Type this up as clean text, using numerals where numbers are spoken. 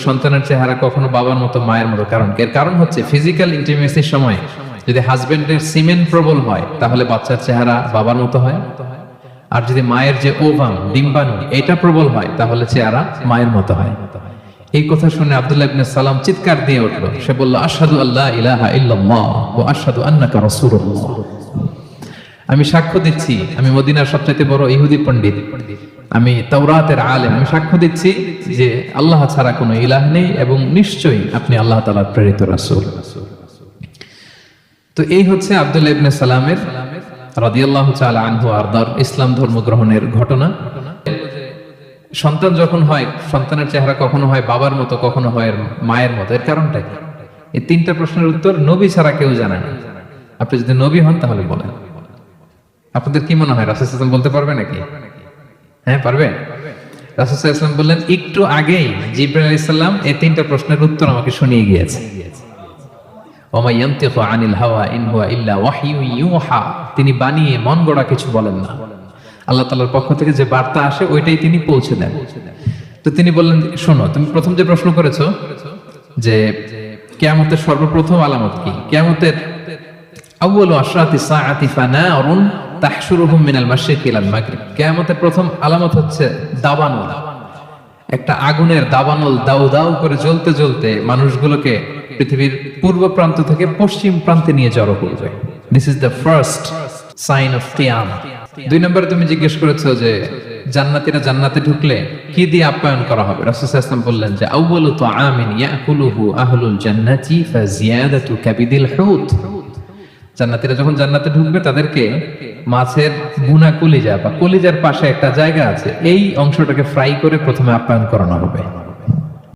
সন্তানের চেহারা কখনো বাবার মতো মায়ের মতো, কারণ এর কারণ হচ্ছে ফিজিক্যাল ইন্টিমেসির সময় যদি হাজবেন্ডের সিমেন প্রবল হয় তাহলে বাচ্চার চেহারা বাবার মতো হয়, আর যদি মায়ের যে ওভাম ডিম্বাণু এটা প্রবল হয় তাহলে চেহারা মায়ের মতো হয়। এই কথা শুনে আব্দুল্লাহ ইবনে সালাম চিৎকার দিয়ে উঠলো, সে বলল আশহাদু আল্লা ইলাহা ইল্লাল্লাহ ওয়া আশহাদু আন্নাকা রাসূলুল্লাহ। আমি সাক্ষ্য দিচ্ছি আমি মদিনার সবচেয়ে বড় ইহুদি পণ্ডিত, আমি তাওরাতের আলেম, আমি সাক্ষ্য দিচ্ছি যে আল্লাহ ছাড়া কোনো ইলাহ নেই এবং নিশ্চয়ই আপনি আল্লাহ তাআলার প্রেরিত রাসূল। তো এই হচ্ছে আব্দুল্লাহ ইবনে সালামের রাদিয়াল্লাহু তাআলা আনহু আরদার ইসলাম ধর্ম গ্রহণের ঘটনা। সন্তান যখন হয়, সন্তানের চেহারা কখনো হয় বাবার মতো, কখনো হয় মায়ের মতো, এর কারণটা কি? এই তিনটা প্রশ্নের উত্তর নবী ছাড়া কেউ জানে না। আপনি যদি নবী হন তাহলে বলেন। আপনাদের কি মনে হয় রাসূল সাল্লাল্লাহু আলাইহি ওয়াসাল্লাম বলতে পারবে নাকি? হ্যাঁ, পারবে। রাসূল সাল্লাল্লাহু আলাইহি ওয়াসাল্লাম বললেন, একটু আগেই জিবরাইল আলাইহিস সালাম এই তিনটা প্রশ্নের উত্তর আমাকে শুনিয়ে গিয়েছে। ওমা ইয়ানতিকু আনিল হাওয়া ইন হুয়া ইল্লা ওয়াহয়ুন ইউহা, তিনি বানিয়ে মন গড়া কিছু বলেন না, আল্লাহ তাআলার পক্ষ থেকে যে বার্তা আসে ওইটাই তিনি পৌঁছে দেন। তো তিনি বললেন, শোনো, তুমি প্রথম যে প্রশ্ন করেছো যে কিয়ামতের সর্বপ্রথম আলামত কি, কিয়ামতের আউয়ালু আশরাতি সাআতি ফানারুন তাহশুরুহুম মিনাল মাশরিকি ইলাল মাগরিব, কিয়ামতের প্রথম আলামত হচ্ছে দাবানল, একটা আগুনের দাবানল দাউ দাউ করে জ্বলতে জ্বলতে মানুষগুলোকে পৃথিবীর পূর্ব প্রান্ত থেকে পশ্চিম প্রান্তে নিয়ে জড়ো করবে। This is the first sign of কিয়ামা। দুই নম্বরে তুমি জিজ্ঞেস করেছো যে জান্নাতীরা জান্নাতে ঢুকলে কি দিয়ে আপ্যায়ন করা হবে। রাসূল সাল্লাল্লাহু আলাইহি ওয়াসাল্লাম বললেন যে আউয়ালু তুআমিন ইয়াকুলুহু আহলুল জান্নাতি ফাজিয়াদাতু কাবিদিল হুত, জান্নাতীরা যখন জান্নাতে ঢুকবে তাদেরকে মাছের ভুনা কলিজা বা কলিজার পাশে একটা জায়গা আছে, এই অংশটাকে ফ্রাই করে প্রথমে আপ্যায়ন করানো হবে।